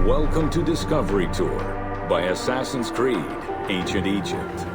Welcome to Discovery Tour by Assassin's Creed, Ancient Egypt.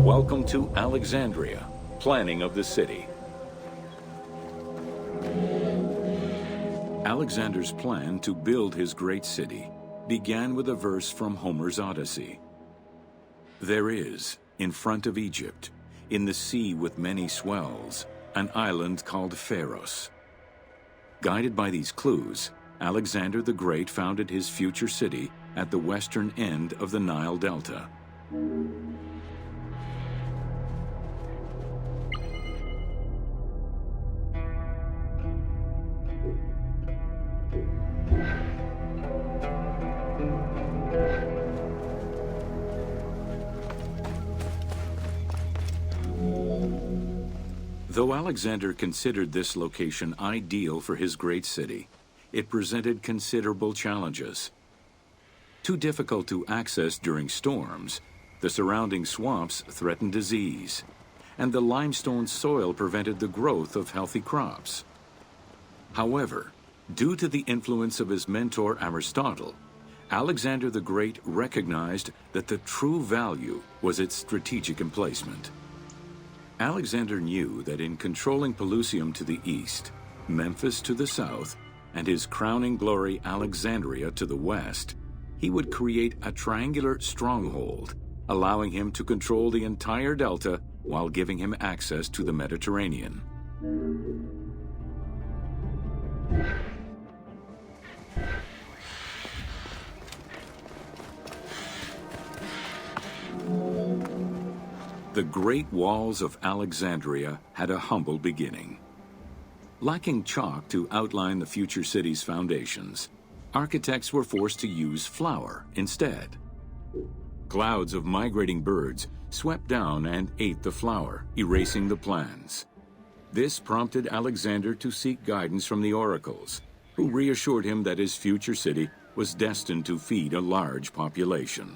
Welcome to Alexandria, planning of the city. Alexander's plan to build his great city began with a verse from Homer's Odyssey. There is, in front of Egypt, in the sea with many swells, an island called Pharaohs. Guided by these clues, Alexander the Great founded his future city at the western end of the Nile Delta. Though Alexander considered this location ideal for his great city, it presented considerable challenges. Too difficult to access during storms, the surrounding swamps threatened disease, and the limestone soil prevented the growth of healthy crops. However, due to the influence of his mentor Aristotle, Alexander the Great recognized that the true value was its strategic emplacement. Alexander knew that in controlling Pelusium to the east, Memphis to the south, and his crowning glory Alexandria to the west, he would create a triangular stronghold, allowing him to control the entire delta while giving him access to the Mediterranean. The Great Walls of Alexandria had a humble beginning. Lacking chalk to outline the future city's foundations, architects were forced to use flour instead. Clouds of migrating birds swept down and ate the flour, erasing the plans. This prompted Alexander to seek guidance from the oracles, who reassured him that his future city was destined to feed a large population.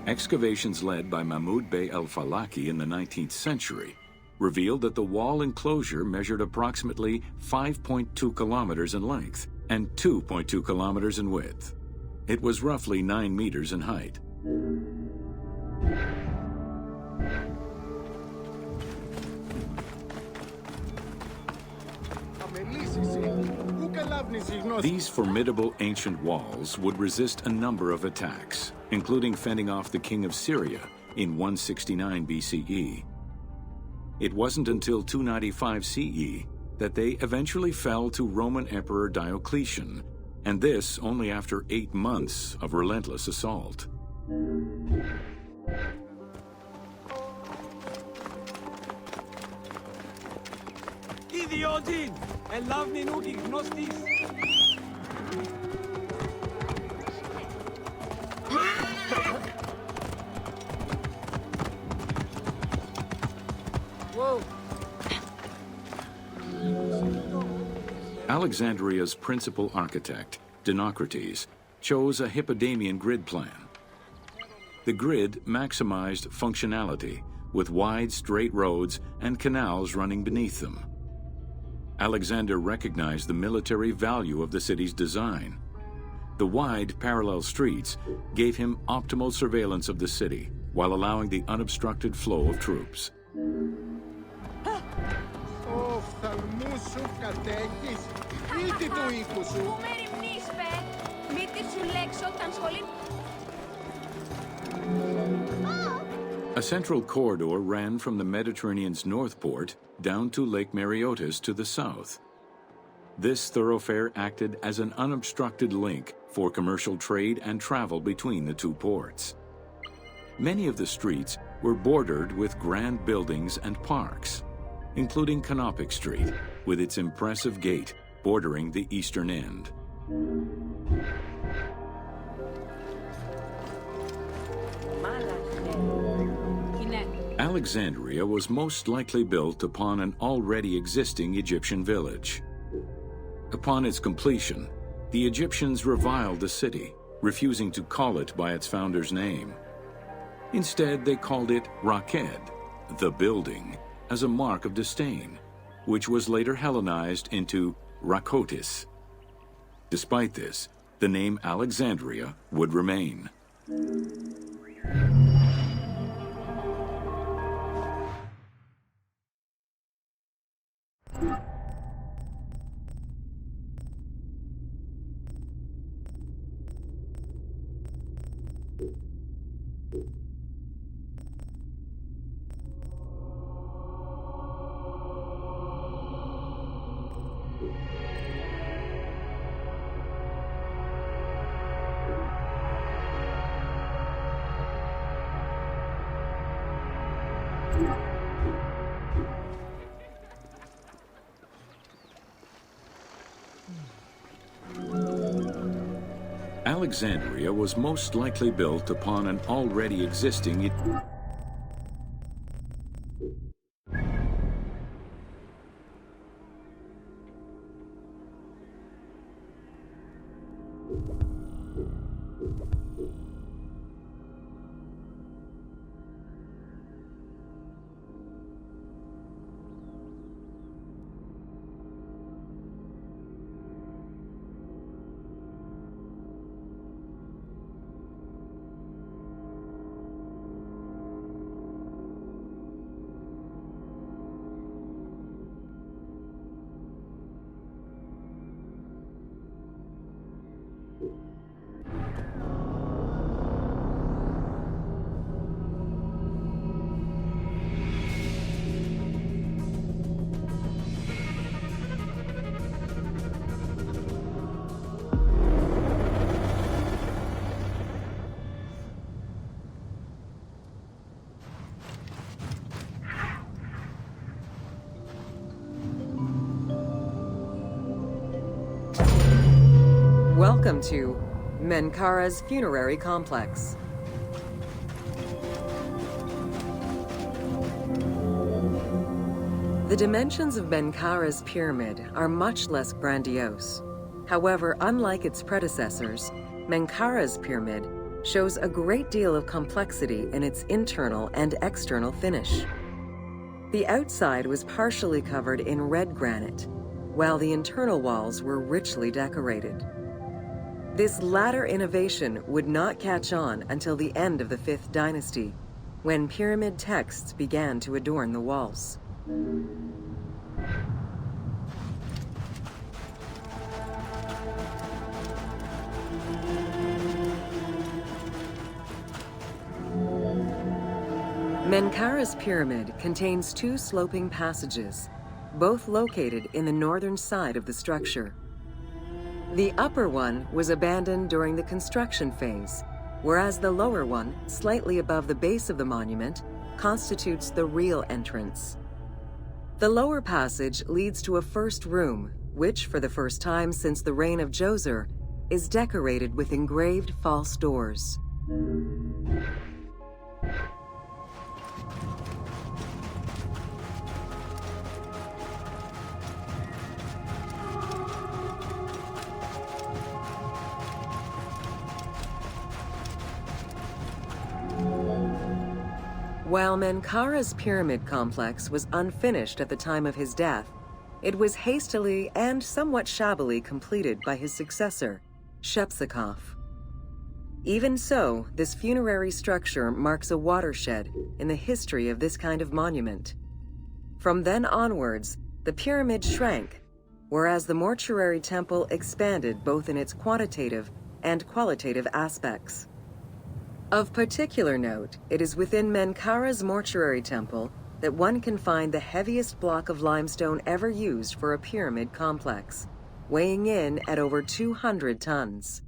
Excavations led by Mahmud Bey el-Falaki in the 19th century revealed that the wall enclosure measured approximately 5.2 kilometers in length and 2.2 kilometers in width. It was roughly 9 meters in height. These formidable ancient walls would resist a number of attacks, including fending off the king of Syria in 169 BCE. It wasn't until 295 CE that they eventually fell to Roman Emperor Diocletian, and this only after 8 months of relentless assault. Alexandria's principal architect, Dinocrates, chose a Hippodamian grid plan. The grid maximized functionality, with wide, straight roads and canals running beneath them. Alexander recognized the military value of the city's design. The wide, parallel streets gave him optimal surveillance of the city, while allowing the unobstructed flow of troops. A central corridor ran from the Mediterranean's north port down to Lake Mareotis to the south. This thoroughfare acted as an unobstructed link for commercial trade and travel between the two ports. Many of the streets were bordered with grand buildings and parks, including Canopic Street, with its impressive gate bordering the eastern end. Alexandria was most likely built upon an already existing Egyptian village. Upon its completion, the Egyptians reviled the city, refusing to call it by its founder's name. Instead, they called it Raked, the building, as a mark of disdain, which was later Hellenized into Rakotis. Despite this, the name Alexandria would remain. Alexandria was most likely built upon an already existing Welcome to Menkaura's funerary complex. The dimensions of Menkaura's pyramid are much less grandiose. However, unlike its predecessors, Menkaura's pyramid shows a great deal of complexity in its internal and external finish. The outside was partially covered in red granite, while the internal walls were richly decorated. This latter innovation would not catch on until the end of the 5th dynasty, when pyramid texts began to adorn the walls. Menkaura's pyramid contains 2 sloping passages, both located in the northern side of the structure. The upper one was abandoned during the construction phase, whereas the lower one, slightly above the base of the monument, constitutes the real entrance. The lower passage leads to a first room, which, for the first time since the reign of Djoser, is decorated with engraved false doors. While Menkaura's pyramid complex was unfinished at the time of his death, it was hastily and somewhat shabbily completed by his successor, Shepseskaf. Even so, this funerary structure marks a watershed in the history of this kind of monument. From then onwards, the pyramid shrank, whereas the mortuary temple expanded both in its quantitative and qualitative aspects. Of particular note, it is within Menkaura's mortuary temple that one can find the heaviest block of limestone ever used for a pyramid complex, weighing in at over 200 tons.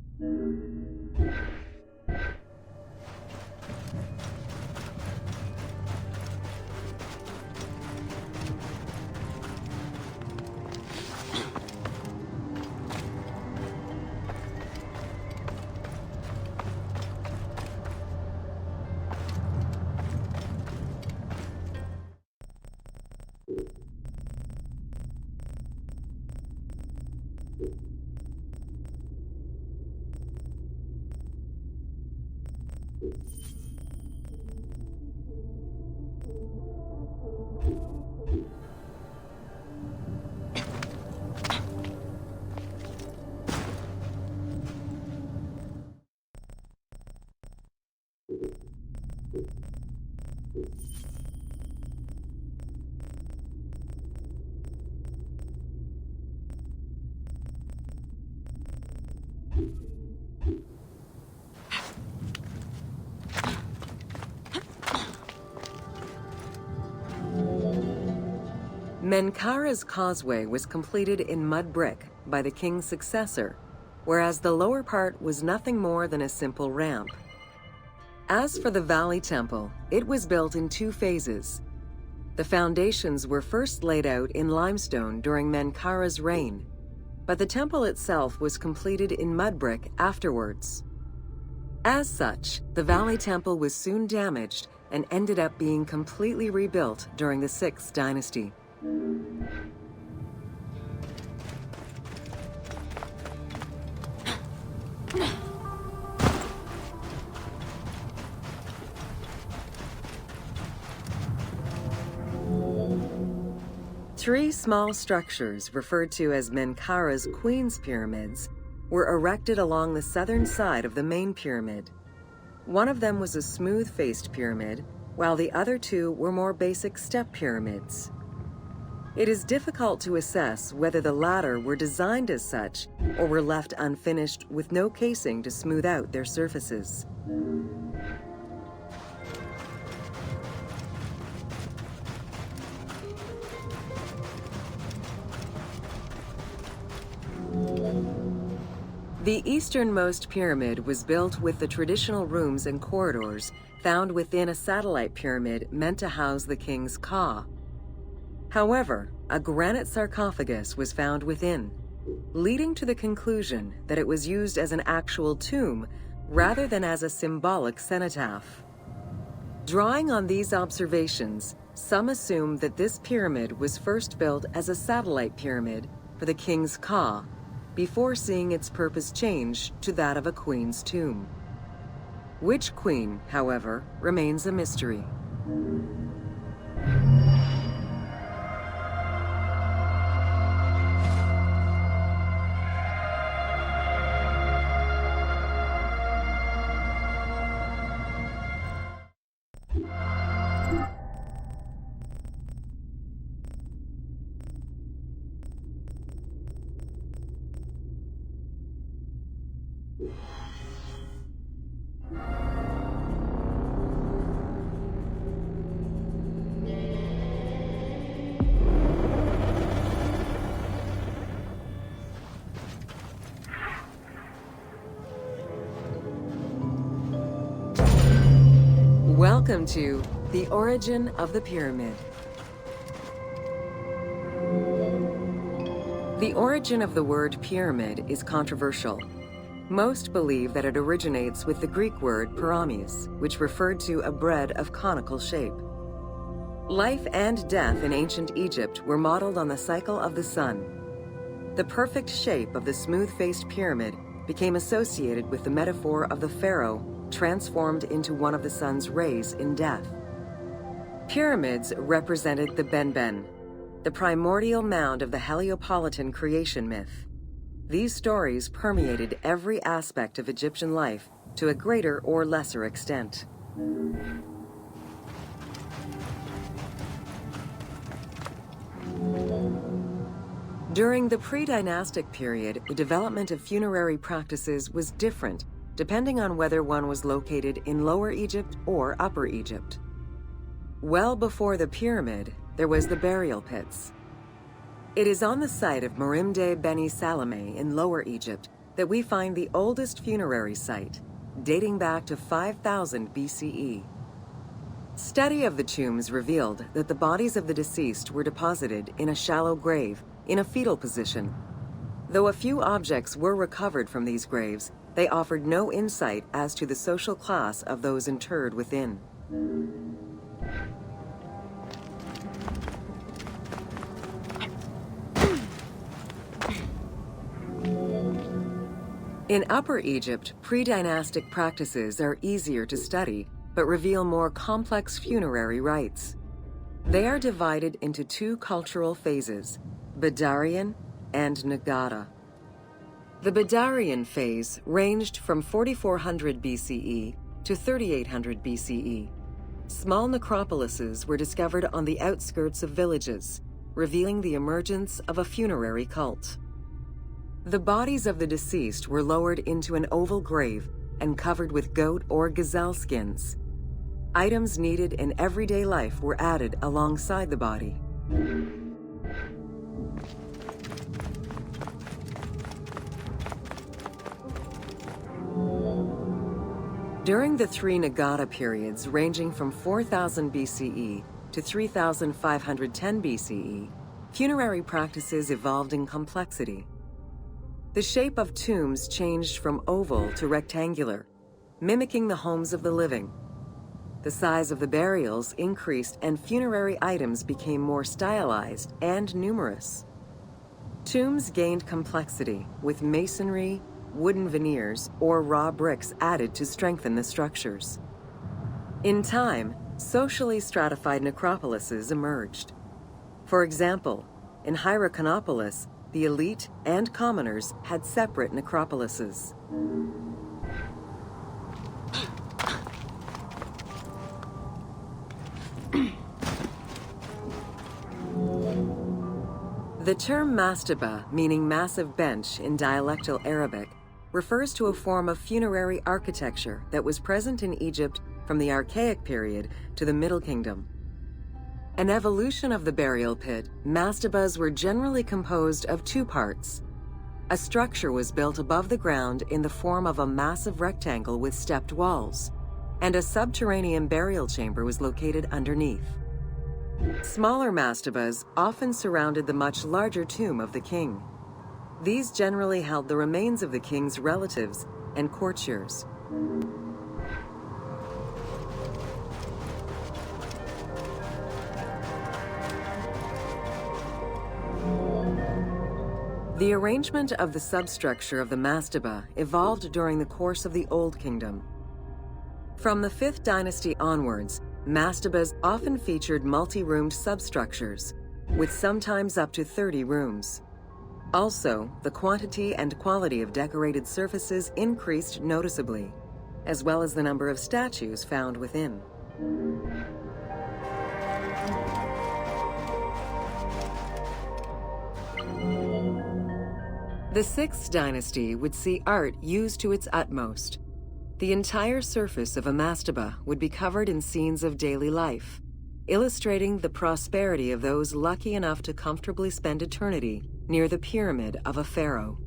Menkaura's causeway was completed in mud brick by the king's successor, whereas the lower part was nothing more than a simple ramp. As for the Valley Temple, it was built in 2 phases. The foundations were first laid out in limestone during Menkaura's reign, but the temple itself was completed in mud brick afterwards. As such, the Valley Temple was soon damaged and ended up being completely rebuilt during the 6th dynasty. Three small structures, referred to as Menkaura's Queen's Pyramids, were erected along the southern side of the main pyramid. One of them was a smooth-faced pyramid, while the other 2 were more basic step pyramids. It is difficult to assess whether the latter were designed as such or were left unfinished with no casing to smooth out their surfaces. The easternmost pyramid was built with the traditional rooms and corridors found within a satellite pyramid meant to house the king's ka. However, a granite sarcophagus was found within, leading to the conclusion that it was used as an actual tomb rather than as a symbolic cenotaph. Drawing on these observations, some assume that this pyramid was first built as a satellite pyramid for the king's ka, before seeing its purpose change to that of a queen's tomb. Which queen, however, remains a mystery. Welcome to The Origin of the Pyramid. The origin of the word pyramid is controversial. Most believe that it originates with the Greek word pyramis, which referred to a bread of conical shape. Life and death in ancient Egypt were modeled on the cycle of the sun. The perfect shape of the smooth-faced pyramid became associated with the metaphor of the pharaoh transformed into one of the sun's rays in death. Pyramids represented the Benben, the primordial mound of the Heliopolitan creation myth. These stories permeated every aspect of Egyptian life to a greater or lesser extent. During the pre-dynastic period, the development of funerary practices was different depending on whether one was located in Lower Egypt or Upper Egypt. Well before the pyramid, there was the burial pits. It is on the site of Merimde Beni Salame in Lower Egypt that we find the oldest funerary site, dating back to 5000 BCE. Study of the tombs revealed that the bodies of the deceased were deposited in a shallow grave in a fetal position. Though a few objects were recovered from these graves, they offered no insight as to the social class of those interred within. In Upper Egypt, pre-dynastic practices are easier to study, but reveal more complex funerary rites. They are divided into two cultural phases, Badarian and Nagada. The Badarian phase ranged from 4400 BCE to 3800 BCE. Small necropolises were discovered on the outskirts of villages, revealing the emergence of a funerary cult. The bodies of the deceased were lowered into an oval grave and covered with goat or gazelle skins. Items needed in everyday life were added alongside the body. During the three Nagada periods ranging from 4000 BCE to 3510 BCE, funerary practices evolved in complexity. The shape of tombs changed from oval to rectangular, mimicking the homes of the living. The size of the burials increased and funerary items became more stylized and numerous. Tombs gained complexity with masonry, wooden veneers, or raw bricks added to strengthen the structures. In time, socially stratified necropolises emerged. For example, in Hierakonpolis, the elite and commoners had separate necropolises. The term mastaba, meaning massive bench in dialectal Arabic, refers to a form of funerary architecture that was present in Egypt from the Archaic period to the Middle Kingdom. An evolution of the burial pit, mastabas were generally composed of two parts. A structure was built above the ground in the form of a massive rectangle with stepped walls, and a subterranean burial chamber was located underneath. Smaller mastabas often surrounded the much larger tomb of the king. These generally held the remains of the king's relatives and courtiers. The arrangement of the substructure of the mastaba evolved during the course of the Old Kingdom. From the 5th dynasty onwards, mastabas often featured multi-roomed substructures, with sometimes up to 30 rooms. Also, the quantity and quality of decorated surfaces increased noticeably, as well as the number of statues found within. The 6th dynasty would see art used to its utmost. The entire surface of a mastaba would be covered in scenes of daily life, illustrating the prosperity of those lucky enough to comfortably spend eternity near the pyramid of a pharaoh.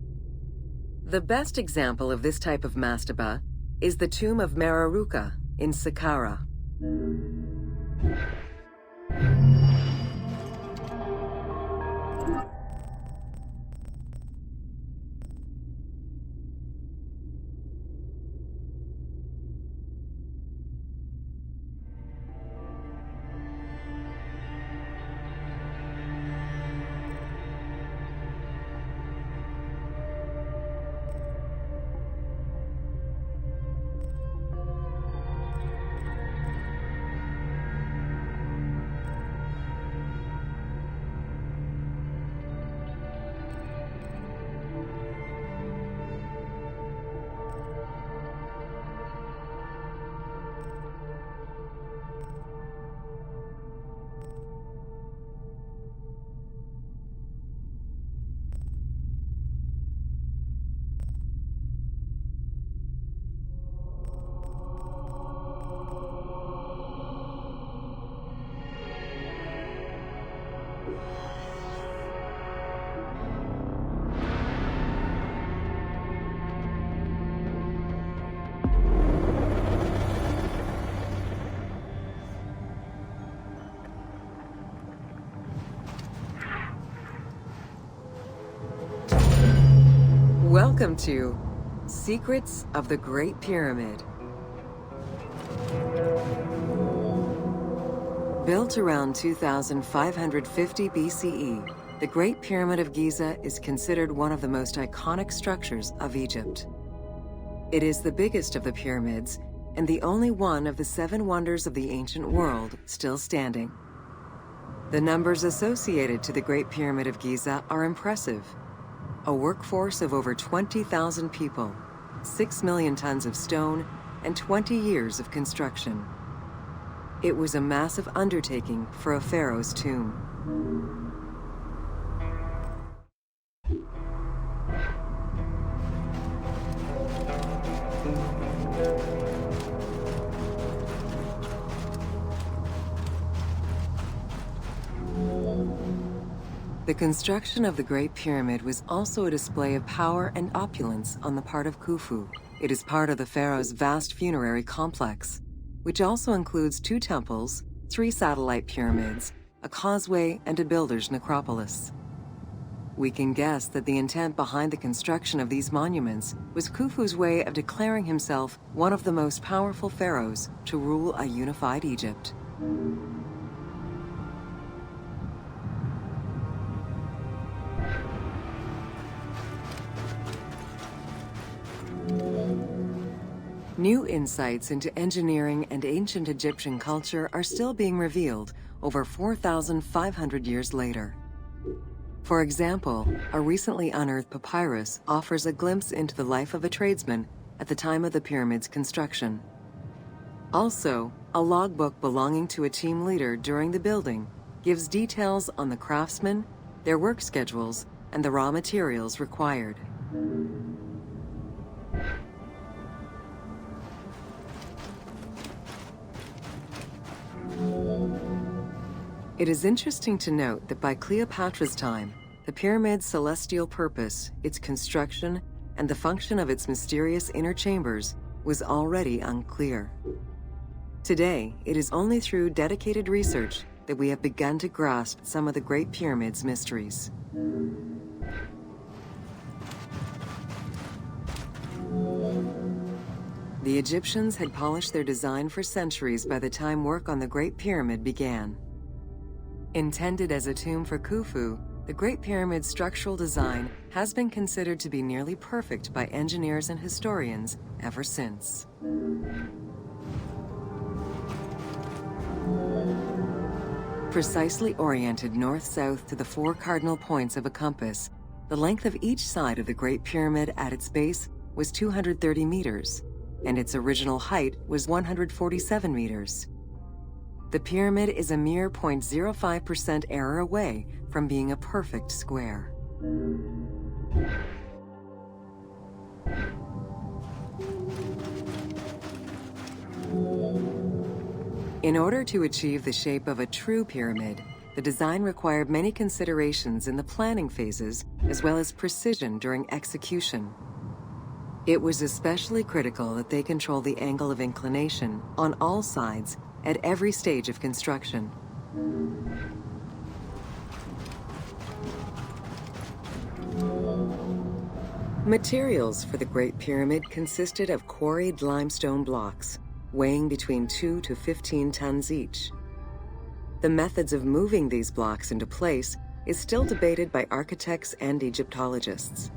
The best example of this type of mastaba is the tomb of Mereruka in Saqqara. Welcome to Secrets of the Great Pyramid. Built around 2550 BCE, the Great Pyramid of Giza is considered one of the most iconic structures of Egypt. It is the biggest of the pyramids and the only one of the 7 wonders of the ancient world still standing. The numbers associated to the Great Pyramid of Giza are impressive. A workforce of over 20,000 people, 6 million tons of stone, and 20 years of construction. It was a massive undertaking for a pharaoh's tomb. The construction of the Great Pyramid was also a display of power and opulence on the part of Khufu. It is part of the pharaoh's vast funerary complex, which also includes 2 temples, 3 satellite pyramids, a causeway, and a builder's necropolis. We can guess that the intent behind the construction of these monuments was Khufu's way of declaring himself one of the most powerful pharaohs to rule a unified Egypt. New insights into engineering and ancient Egyptian culture are still being revealed over 4,500 years later. For example, a recently unearthed papyrus offers a glimpse into the life of a tradesman at the time of the pyramid's construction. Also, a logbook belonging to a team leader during the building gives details on the craftsmen, their work schedules, and the raw materials required. It is interesting to note that by Cleopatra's time, the pyramid's celestial purpose, its construction, and the function of its mysterious inner chambers was already unclear. Today, it is only through dedicated research that we have begun to grasp some of the Great Pyramid's mysteries. The Egyptians had polished their design for centuries by the time work on the Great Pyramid began. Intended as a tomb for Khufu, the Great Pyramid's structural design has been considered to be nearly perfect by engineers and historians ever since. Precisely oriented north-south to the 4 cardinal points of a compass, the length of each side of the Great Pyramid at its base was 230 meters, and its original height was 147 meters. The pyramid is a mere 0.05% error away from being a perfect square. In order to achieve the shape of a true pyramid, the design required many considerations in the planning phases as well as precision during execution. It was especially critical that they control the angle of inclination on all sides at every stage of construction. Materials for the Great Pyramid consisted of quarried limestone blocks, weighing between 2 to 15 tons each. The methods of moving these blocks into place is still debated by architects and Egyptologists.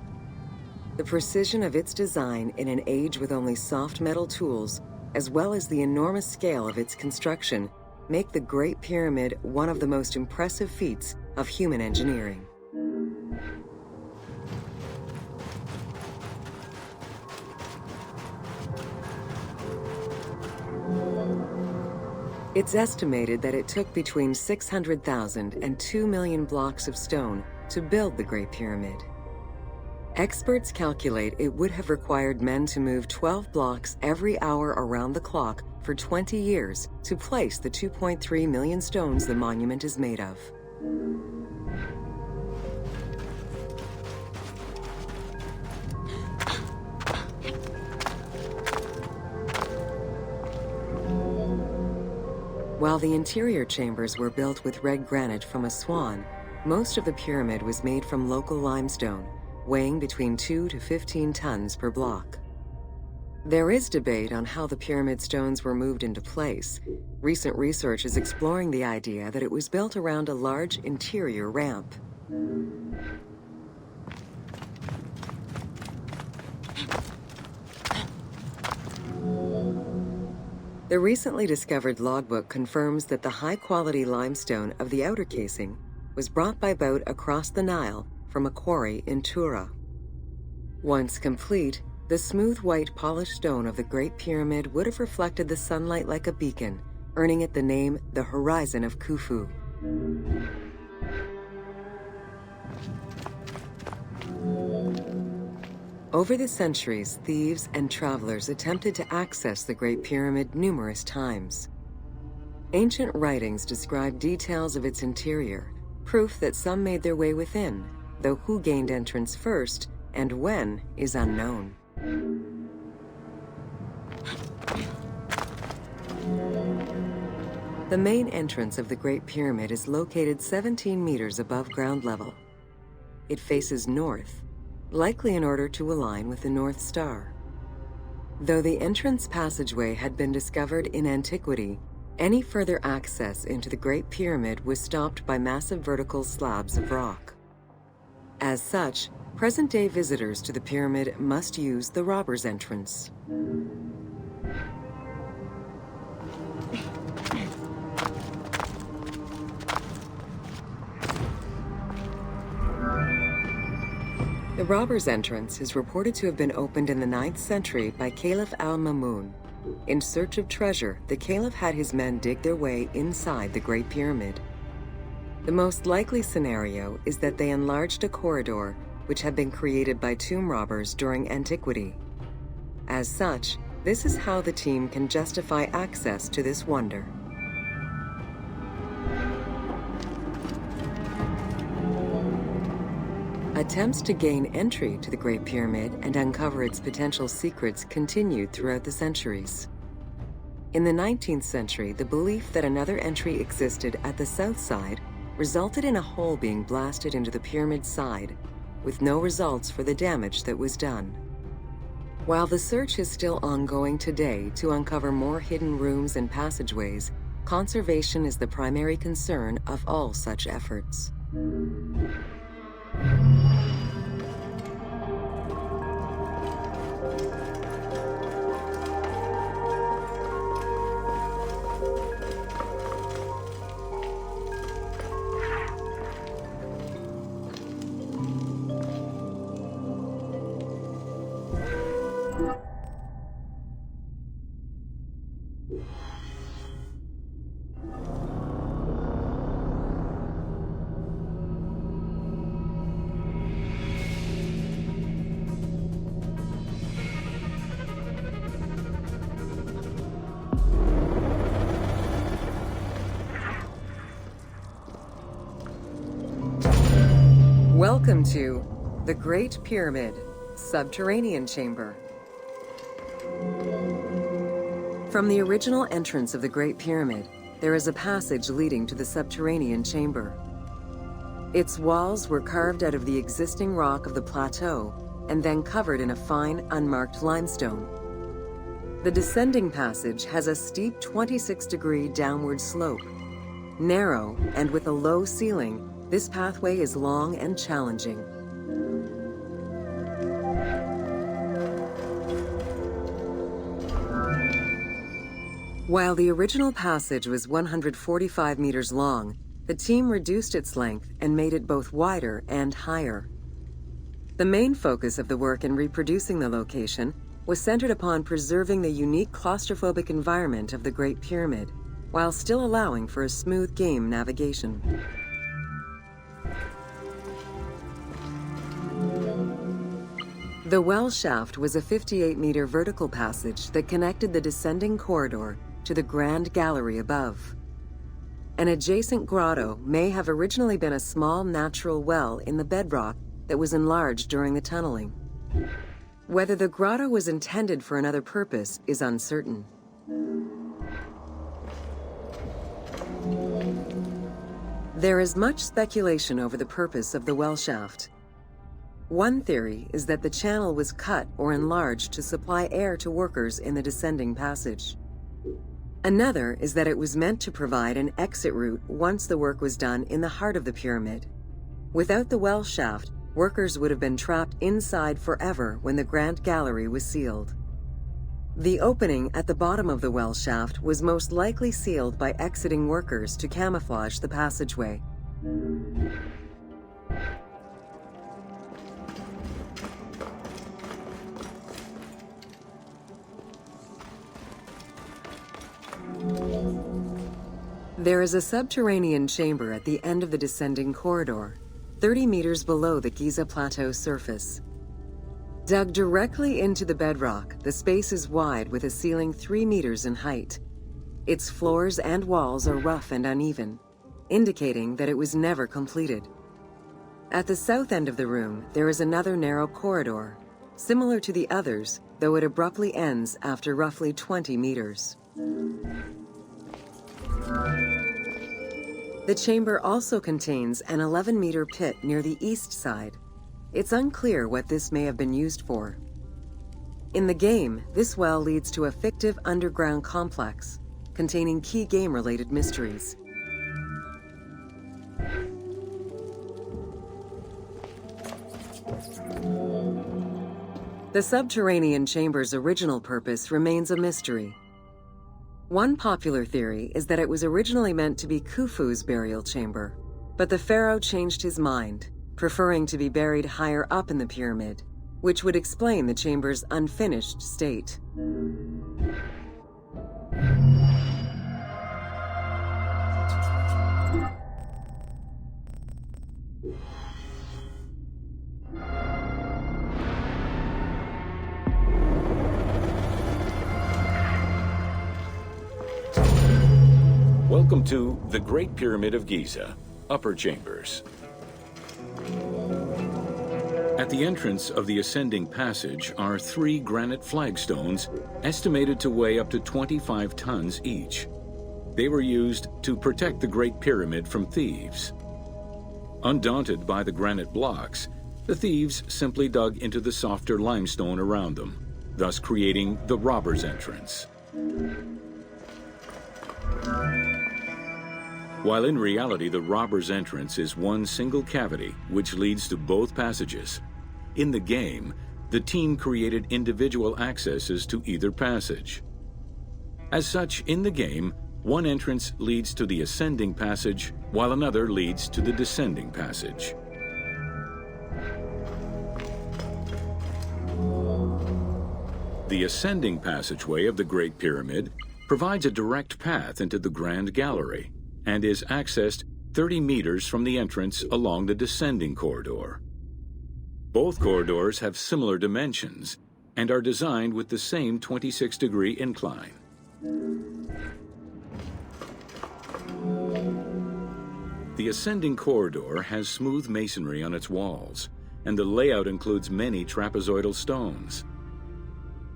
The precision of its design in an age with only soft metal tools, as well as the enormous scale of its construction, make the Great Pyramid one of the most impressive feats of human engineering. It's estimated that it took between 600,000 and 2 million blocks of stone to build the Great Pyramid. Experts calculate it would have required men to move 12 blocks every hour around the clock for 20 years to place the 2.3 million stones the monument is made of. While the interior chambers were built with red granite from Aswan, most of the pyramid was made from local limestone, weighing between 2 to 15 tons per block. There is debate on how the pyramid stones were moved into place. Recent research is exploring the idea that it was built around a large interior ramp. The recently discovered logbook confirms that the high-quality limestone of the outer casing was brought by boat across the Nile from a quarry in Tura. Once complete, the smooth white polished stone of the Great Pyramid would have reflected the sunlight like a beacon, earning it the name the Horizon of Khufu. Over the centuries, thieves and travelers attempted to access the Great Pyramid numerous times. Ancient writings describe details of its interior, proof that some made their way within, though who gained entrance first and when is unknown. The main entrance of the Great Pyramid is located 17 meters above ground level. It faces north, likely in order to align with the North Star. Though the entrance passageway had been discovered in antiquity, any further access into the Great Pyramid was stopped by massive vertical slabs of rock. As such, present-day visitors to the pyramid must use the robber's entrance. The robber's entrance is reported to have been opened in the 9th century by Caliph al-Mamun. In search of treasure, the Caliph had his men dig their way inside the Great Pyramid. The most likely scenario is that they enlarged a corridor which had been created by tomb robbers during antiquity. As such, this is how the team can justify access to this wonder. Attempts to gain entry to the Great Pyramid and uncover its potential secrets continued throughout the centuries. In the 19th century, the belief that another entry existed at the south side resulted in a hole being blasted into the pyramid's side, with no results for the damage that was done. While the search is still ongoing today to uncover more hidden rooms and passageways, conservation is the primary concern of all such efforts. Welcome to the Great Pyramid, Subterranean Chamber. From the original entrance of the Great Pyramid, there is a passage leading to the subterranean chamber. Its walls were carved out of the existing rock of the plateau and then covered in a fine, unmarked limestone. The descending passage has a steep 26-degree downward slope. Narrow and with a low ceiling, this pathway is long and challenging. While the original passage was 145 meters long, the team reduced its length and made it both wider and higher. The main focus of the work in reproducing the location was centered upon preserving the unique claustrophobic environment of the Great Pyramid, while still allowing for a smooth game navigation. The well shaft was a 58-meter vertical passage that connected the descending corridor to the grand gallery above. An adjacent grotto may have originally been a small natural well in the bedrock that was enlarged during the tunneling. Whether the grotto was intended for another purpose is uncertain. There is much speculation over the purpose of the well shaft. One theory is that the channel was cut or enlarged to supply air to workers in the descending passage. Another is that it was meant to provide an exit route once the work was done in the heart of the pyramid. Without the well shaft, workers would have been trapped inside forever when the Grand Gallery was sealed. The opening at the bottom of the well shaft was most likely sealed by exiting workers to camouflage the passageway. There is a subterranean chamber at the end of the descending corridor, 30 meters below the Giza Plateau's surface. Dug directly into the bedrock, the space is wide with a ceiling 3 meters in height. Its floors and walls are rough and uneven, indicating that it was never completed. At the south end of the room, there is another narrow corridor, similar to the others, though it abruptly ends after roughly 20 meters. The chamber also contains an 11-meter pit near the east side. It's unclear what this may have been used for. In the game, this well leads to a fictive underground complex containing key game-related mysteries. The subterranean chamber's original purpose remains a mystery. One popular theory is that it was originally meant to be Khufu's burial chamber, but the pharaoh changed his mind, preferring to be buried higher up in the pyramid, which would explain the chamber's unfinished state. Welcome to the Great Pyramid of Giza, Upper Chambers. At the entrance of the ascending passage are 3 granite flagstones estimated to weigh up to 25 tons each. They were used to protect the Great Pyramid from thieves. Undaunted by the granite blocks, the thieves simply dug into the softer limestone around them, thus creating the robber's entrance. While in reality the robber's entrance is one single cavity which leads to both passages, in the game, the team created individual accesses to either passage. As such, in the game, one entrance leads to the ascending passage, while another leads to the descending passage. The ascending passageway of the Great Pyramid provides a direct path into the Grand Gallery and is accessed 30 meters from the entrance along the descending corridor. Both corridors have similar dimensions and are designed with the same 26-degree incline. The ascending corridor has smooth masonry on its walls, and the layout includes many trapezoidal stones.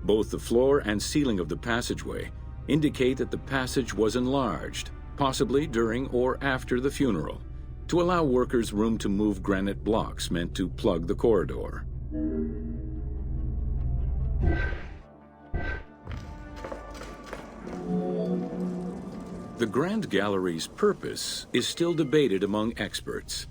Both the floor and ceiling of the passageway indicate that the passage was enlarged, possibly during or after the funeral, to allow workers room to move granite blocks meant to plug the corridor. The Grand Gallery's purpose is still debated among experts.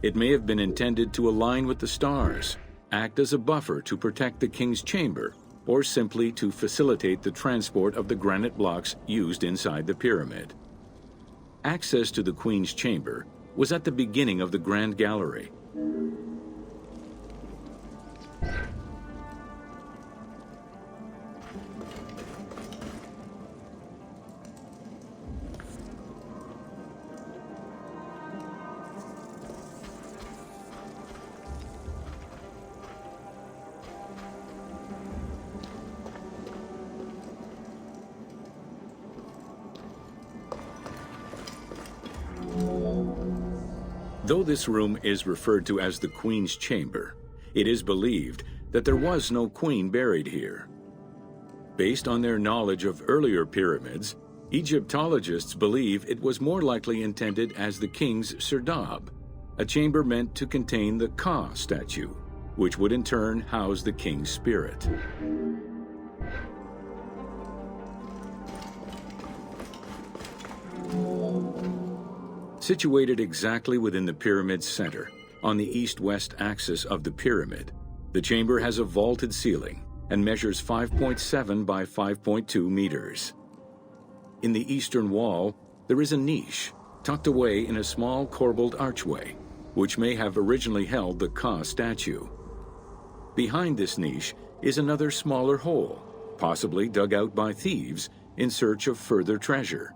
It may have been intended to align with the stars, act as a buffer to protect the king's chamber, or simply to facilitate the transport of the granite blocks used inside the pyramid. Access to the Queen's chamber was at the beginning of the Grand Gallery. Though this room is referred to as the Queen's Chamber, it is believed that there was no queen buried here. Based on their knowledge of earlier pyramids, Egyptologists believe it was more likely intended as the king's serdab, a chamber meant to contain the Ka statue, which would in turn house the king's spirit. Situated exactly within the pyramid's center, on the east-west axis of the pyramid, the chamber has a vaulted ceiling and measures 5.7 by 5.2 meters. In the eastern wall, there is a niche tucked away in a small corbelled archway, which may have originally held the Ka statue. Behind this niche is another smaller hole, possibly dug out by thieves in search of further treasure.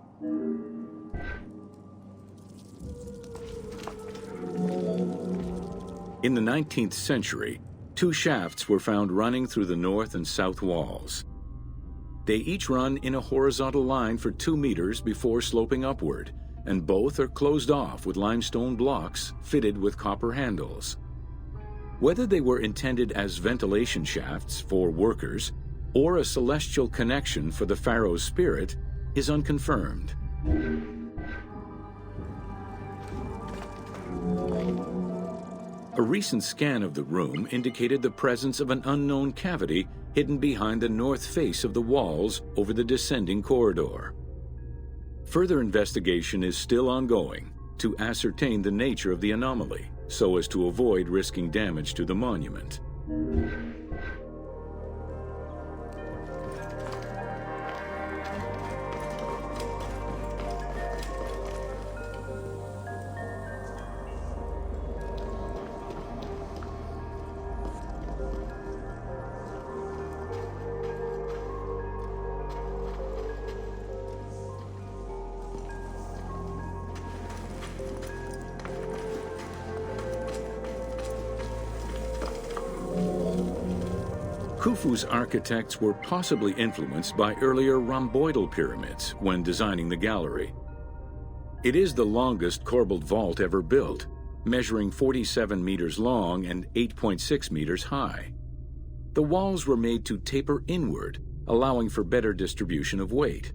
In the 19th century, two shafts were found running through the north and south walls. They each run in a horizontal line for 2 meters before sloping upward, and both are closed off with limestone blocks fitted with copper handles. Whether they were intended as ventilation shafts for workers or a celestial connection for the pharaoh's spirit is unconfirmed. A recent scan of the room indicated the presence of an unknown cavity hidden behind the north face of the walls over the descending corridor. Further investigation is still ongoing to ascertain the nature of the anomaly, so as to avoid risking damage to the monument. Khufu's architects were possibly influenced by earlier rhomboidal pyramids when designing the gallery. It is the longest corbelled vault ever built, measuring 47 meters long and 8.6 meters high. The walls were made to taper inward, allowing for better distribution of weight.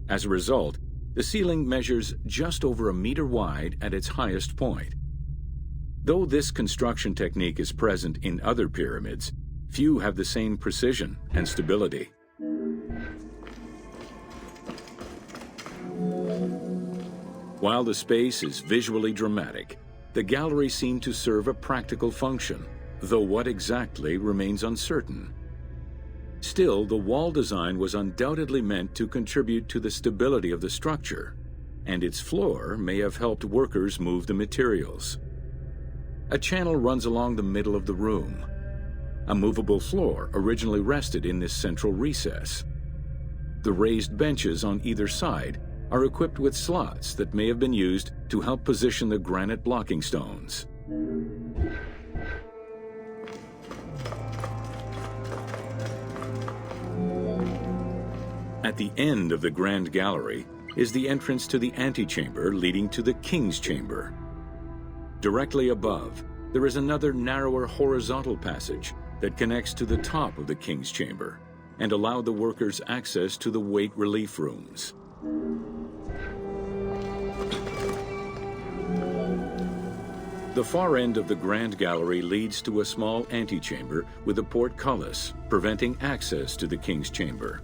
As a result, the ceiling measures just over a meter wide at its highest point. Though this construction technique is present in other pyramids, few have the same precision and stability. While the space is visually dramatic, the gallery seemed to serve a practical function, though what exactly remains uncertain. Still, the wall design was undoubtedly meant to contribute to the stability of the structure, and its floor may have helped workers move the materials. A channel runs along the middle of the room. A movable floor originally rested in this central recess. The raised benches on either side are equipped with slots that may have been used to help position the granite blocking stones. At the end of the Grand Gallery is the entrance to the antechamber leading to the King's Chamber. Directly above, there is another narrower horizontal passage that connects to the top of the King's Chamber and allowed the workers access to the weight relief rooms. The far end of the Grand Gallery leads to a small antechamber with a portcullis, preventing access to the King's Chamber.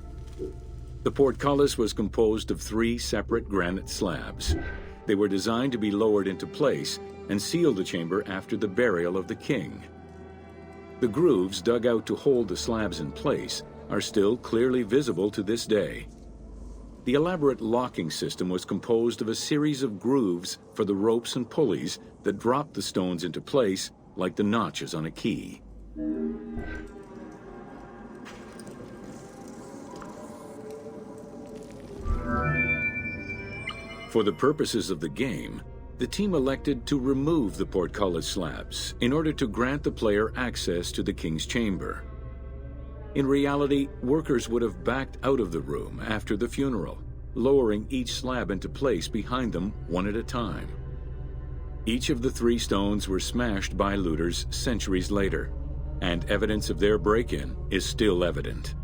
The portcullis was composed of 3 separate granite slabs. They were designed to be lowered into place and seal the chamber after the burial of the king. The grooves dug out to hold the slabs in place are still clearly visible to this day. The elaborate locking system was composed of a series of grooves for the ropes and pulleys that dropped the stones into place like the notches on a key. For the purposes of the game, the team elected to remove the portcullis slabs in order to grant the player access to the King's Chamber. In reality, workers would have backed out of the room after the funeral, lowering each slab into place behind them one at a time. Each of the 3 stones were smashed by looters centuries later, and evidence of their break-in is still evident.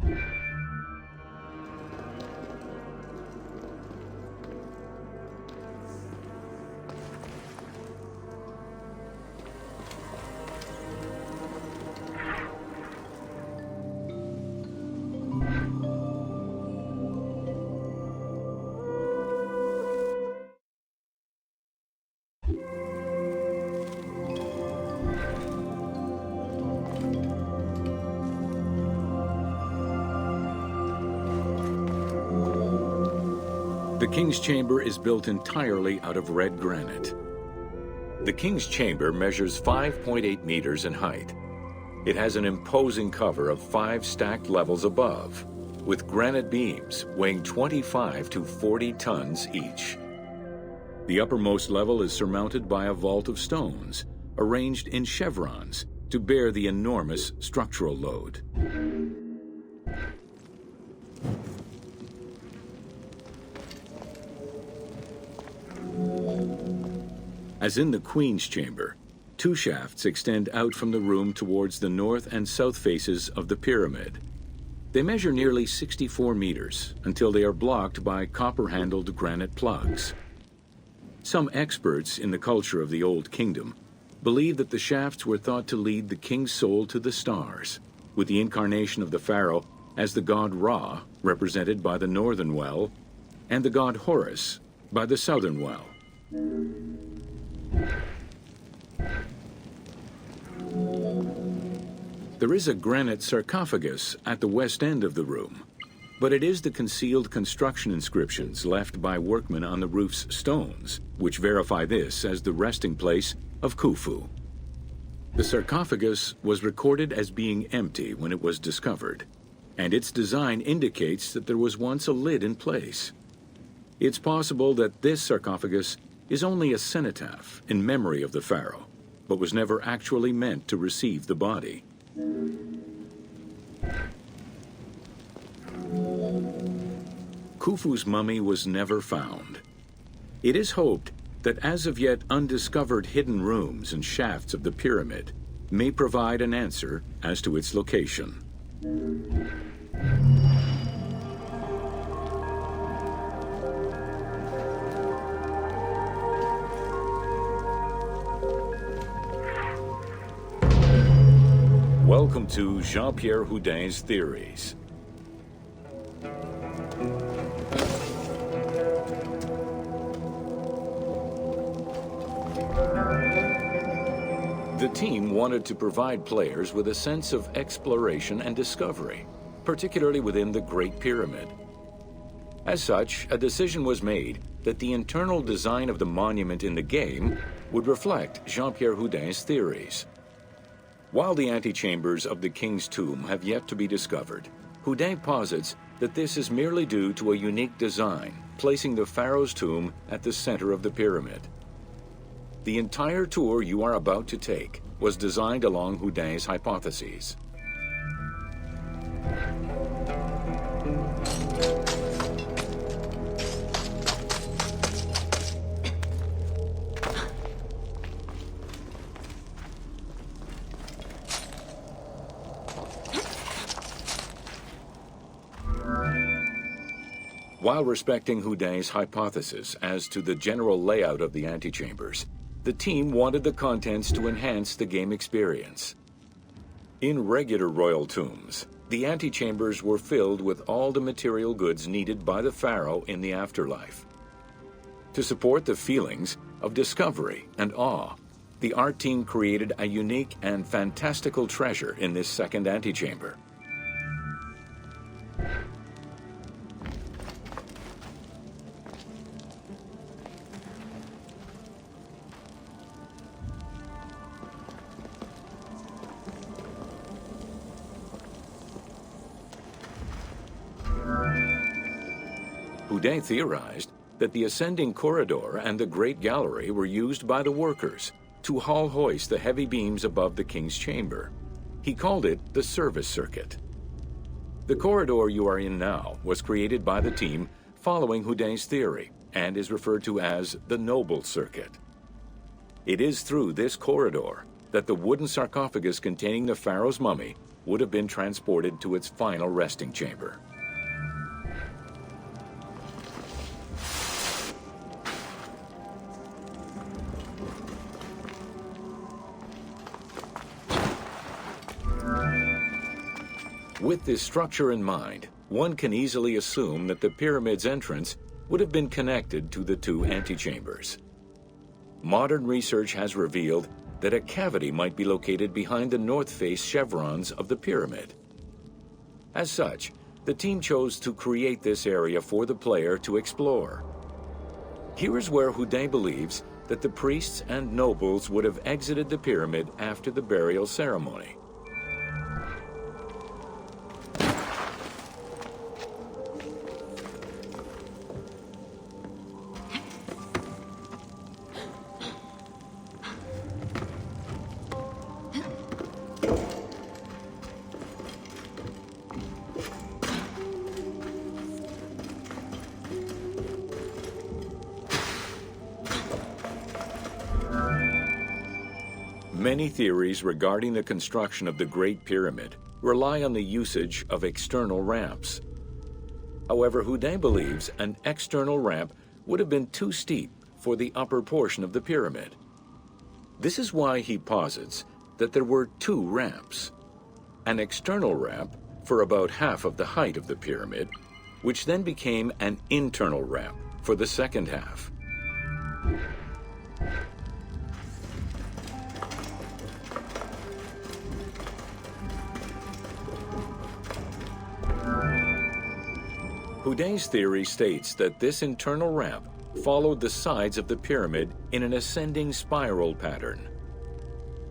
The King's Chamber is built entirely out of red granite. The King's Chamber measures 5.8 meters in height. It has an imposing cover of 5 stacked levels above, with granite beams weighing 25 to 40 tons each. The uppermost level is surmounted by a vault of stones, arranged in chevrons to bear the enormous structural load. As in the Queen's Chamber, 2 shafts extend out from the room towards the north and south faces of the pyramid. They measure nearly 64 meters until they are blocked by copper-handled granite plugs. Some experts in the culture of the Old Kingdom believe that the shafts were thought to lead the king's soul to the stars, with the incarnation of the pharaoh as the god Ra, represented by the northern well, and the god Horus by the southern well. There is a granite sarcophagus at the west end of the room, but it is the concealed construction inscriptions left by workmen on the roof's stones which verify this as the resting place of Khufu. The sarcophagus was recorded as being empty when it was discovered, and its design indicates that there was once a lid in place. It's possible that this sarcophagus is only a cenotaph in memory of the pharaoh, but was never actually meant to receive the body. Khufu's mummy was never found. It is hoped that as of yet undiscovered hidden rooms and shafts of the pyramid may provide an answer as to its location. Welcome to Jean-Pierre Houdin's Theories. The team wanted to provide players with a sense of exploration and discovery, particularly within the Great Pyramid. As such, a decision was made that the internal design of the monument in the game would reflect Jean-Pierre Houdin's theories. While the antechambers of the king's tomb have yet to be discovered, Houdin posits that this is merely due to a unique design, placing the pharaoh's tomb at the center of the pyramid. The entire tour you are about to take was designed along Houdin's hypotheses. While respecting Houdin's hypothesis as to the general layout of the antechambers, the team wanted the contents to enhance the game experience. In regular royal tombs, the antechambers were filled with all the material goods needed by the pharaoh in the afterlife. To support the feelings of discovery and awe, the art team created a unique and fantastical treasure in this second antechamber. Houdin theorized that the ascending corridor and the Great Gallery were used by the workers to haul hoist the heavy beams above the king's chamber. He called it the service circuit. The corridor you are in now was created by the team following Houdin's theory and is referred to as the noble circuit. It is through this corridor that the wooden sarcophagus containing the pharaoh's mummy would have been transported to its final resting chamber. With this structure in mind, one can easily assume that the pyramid's entrance would have been connected to the 2 antechambers. Modern research has revealed that a cavity might be located behind the north face chevrons of the pyramid. As such, the team chose to create this area for the player to explore, Here is where Houdet believes that the priests and nobles would have exited the pyramid after the burial ceremony. Many theories regarding the construction of the Great Pyramid rely on the usage of external ramps. However, Houdet believes an external ramp would have been too steep for the upper portion of the pyramid. This is why he posits that there were two ramps. An external ramp for about half of the height of the pyramid, which then became an internal ramp for the second half. Houdet's theory states that this internal ramp followed the sides of the pyramid in an ascending spiral pattern.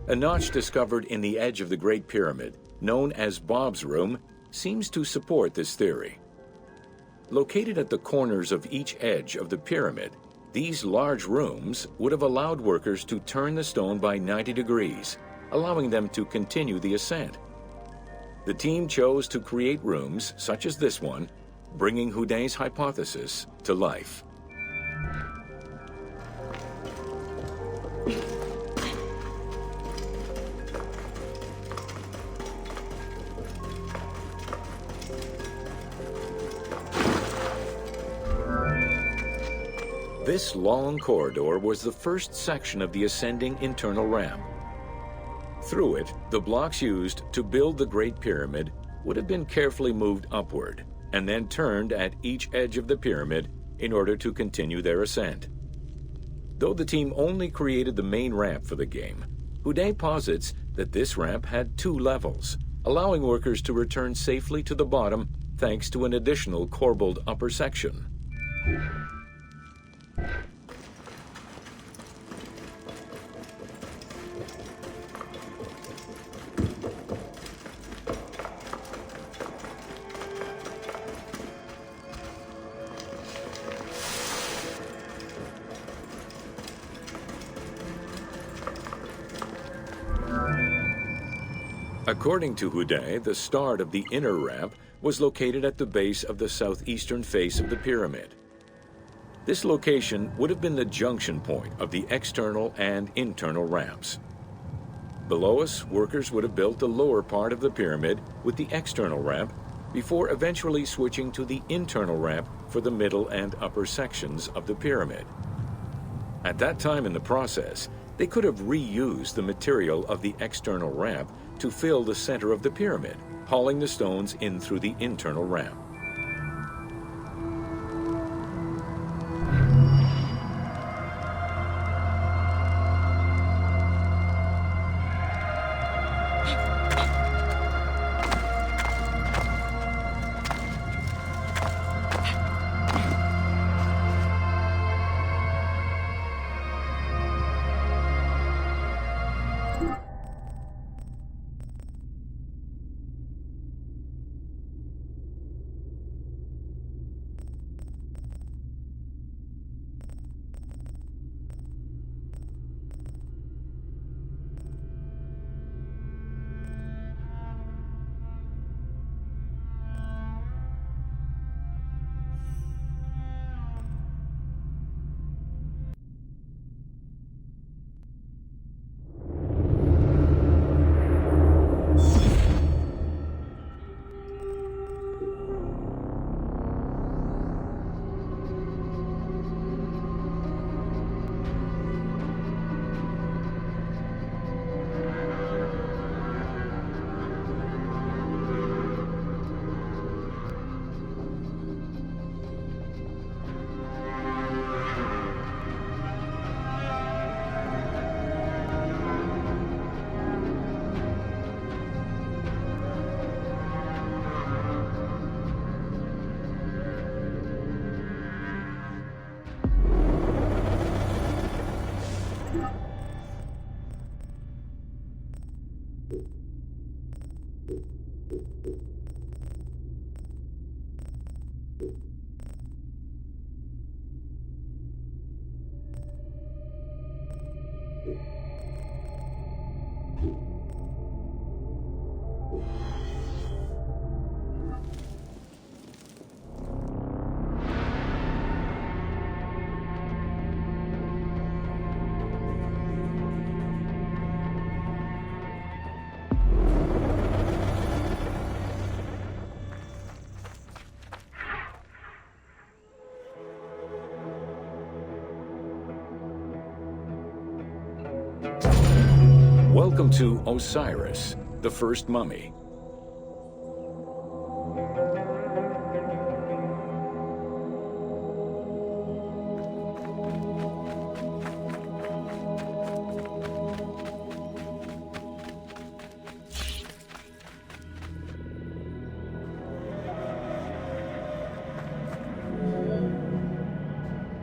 A notch discovered in the edge of the Great Pyramid, known as Bob's Room, seems to support this theory. Located at the corners of each edge of the pyramid, these large rooms would have allowed workers to turn the stone by 90 degrees, allowing them to continue the ascent. The team chose to create rooms such as this one, bringing Houdet's hypothesis to life. This long corridor was the first section of the ascending internal ramp. Through it, the blocks used to build the Great Pyramid would have been carefully moved upward and then turned at each edge of the pyramid in order to continue their ascent. Though the team only created the main ramp for the game, Houdet posits that this ramp had two levels, allowing workers to return safely to the bottom thanks to an additional corbelled upper section. According to Houdet, the start of the inner ramp was located at the base of the southeastern face of the pyramid. This location would have been the junction point of the external and internal ramps. Below us, workers would have built the lower part of the pyramid with the external ramp before eventually switching to the internal ramp for the middle and upper sections of the pyramid. At that time in the process, they could have reused the material of the external ramp to fill the center of the pyramid, hauling the stones in through the internal ramp. Welcome to Osiris, the first mummy.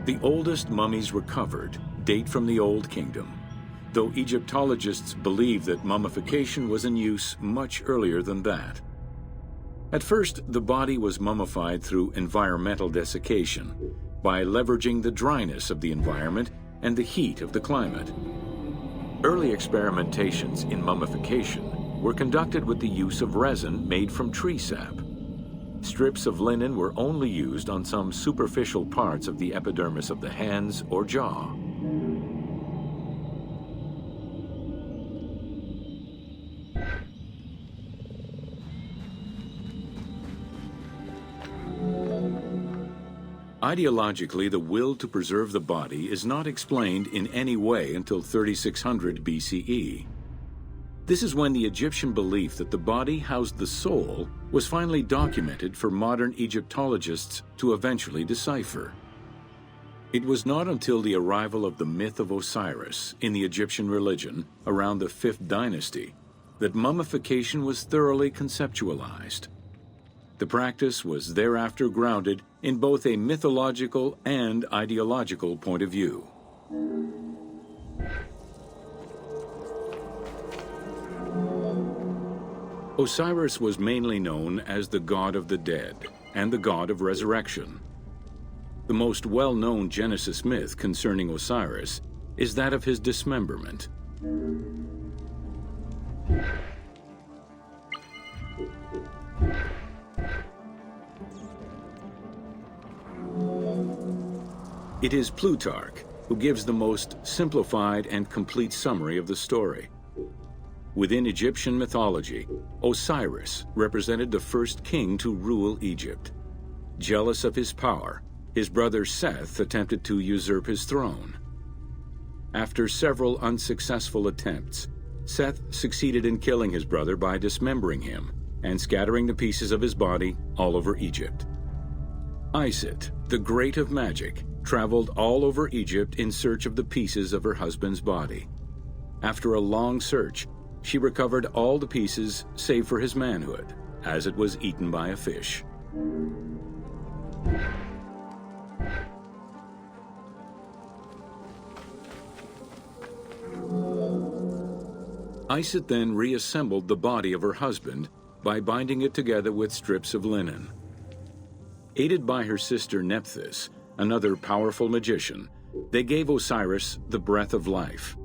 The oldest mummies recovered date from the Old Kingdom, though Egyptologists believe that mummification was in use much earlier than that. At first, the body was mummified through environmental desiccation, by leveraging the dryness of the environment and the heat of the climate. Early experimentations in mummification were conducted with the use of resin made from tree sap. Strips of linen were only used on some superficial parts of the epidermis of the hands or jaw. Ideologically, the will to preserve the body is not explained in any way until 3600 BCE. This is when the Egyptian belief that the body housed the soul was finally documented for modern Egyptologists to eventually decipher. It was not until the arrival of the myth of Osiris in the Egyptian religion around the 5th dynasty that mummification was thoroughly conceptualized. The practice was thereafter grounded in both a mythological and ideological point of view. Osiris was mainly known as the god of the dead and the god of resurrection. The most well-known Genesis myth concerning Osiris is that of his dismemberment. It is Plutarch who gives the most simplified and complete summary of the story. Within Egyptian mythology, Osiris represented the first king to rule Egypt. Jealous of his power, his brother Seth attempted to usurp his throne. After several unsuccessful attempts, Seth succeeded in killing his brother by dismembering him and scattering the pieces of his body all over Egypt. Isis, the great of magic, traveled all over Egypt in search of the pieces of her husband's body. After a long search, she recovered all the pieces save for his manhood, as it was eaten by a fish. Isis then reassembled the body of her husband by binding it together with strips of linen. Aided by her sister Nephthys, another powerful magician, they gave Osiris the breath of life.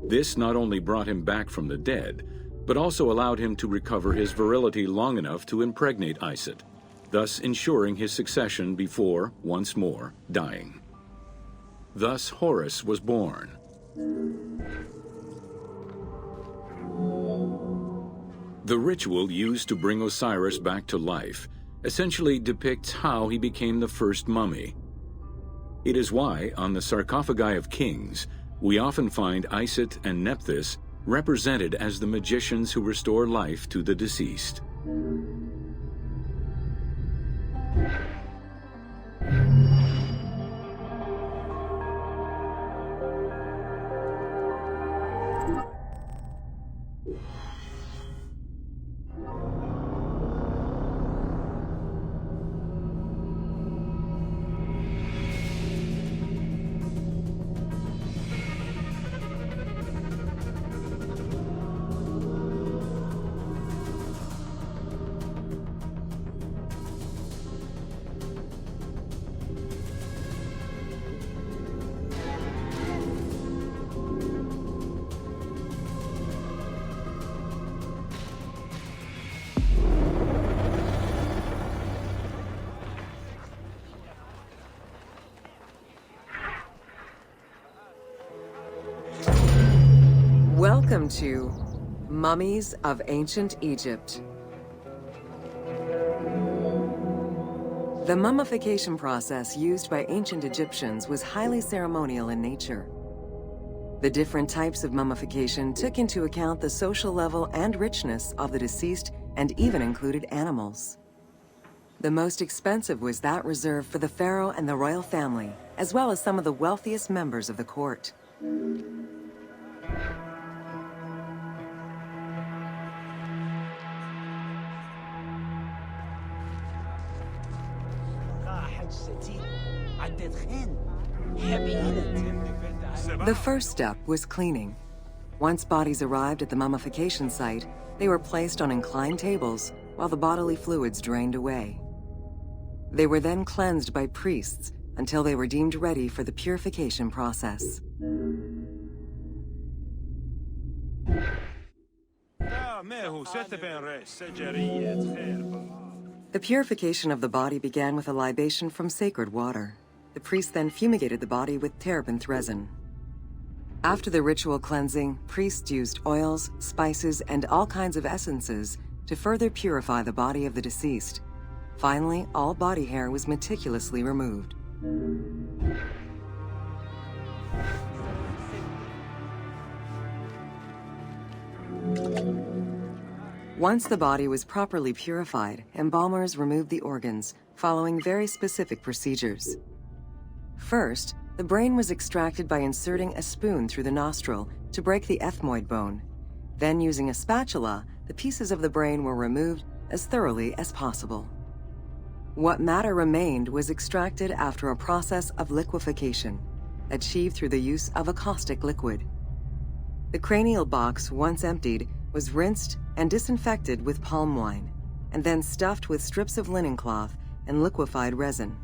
This not only brought him back from the dead, but also allowed him to recover his virility long enough to impregnate Isis, thus ensuring his succession before, once more, dying. Thus Horus was born. The ritual used to bring Osiris back to life essentially depicts how he became the first mummy. It is why, on the sarcophagi of kings, we often find Isis and Nephthys represented as the magicians who restore life to the deceased. Welcome to Mummies of Ancient Egypt. The mummification process used by ancient Egyptians was highly ceremonial in nature. The different types of mummification took into account the social level and richness of the deceased and even included animals. The most expensive was that reserved for the pharaoh and the royal family, as well as some of the wealthiest members of the court. The first step was cleaning. Once bodies arrived at the mummification site, they were placed on inclined tables while the bodily fluids drained away. They were then cleansed by priests until they were deemed ready for the purification process. The purification of the body began with a libation from sacred water. The priest then fumigated the body with terebinth resin. After the ritual cleansing, priests used oils, spices, and all kinds of essences to further purify the body of the deceased. Finally, all body hair was meticulously removed. Once the body was properly purified, embalmers removed the organs, following very specific procedures. First, the brain was extracted by inserting a spoon through the nostril to break the ethmoid bone. Then, using a spatula, the pieces of the brain were removed as thoroughly as possible. What matter remained was extracted after a process of liquefaction, achieved through the use of a caustic liquid. The cranial box, once emptied, was rinsed and disinfected with palm wine, and then stuffed with strips of linen cloth and liquefied resin.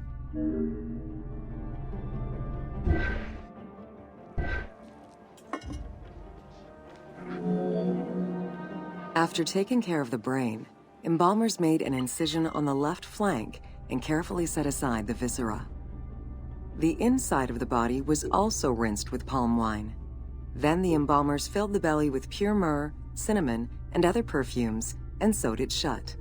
After taking care of the brain, embalmers made an incision on the left flank and carefully set aside the viscera. The inside of the body was also rinsed with palm wine. Then the embalmers filled the belly with pure myrrh, cinnamon, and other perfumes and sewed it shut.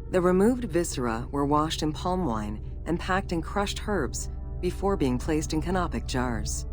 The removed viscera were washed in palm wine and packed in crushed herbs before being placed in canopic jars.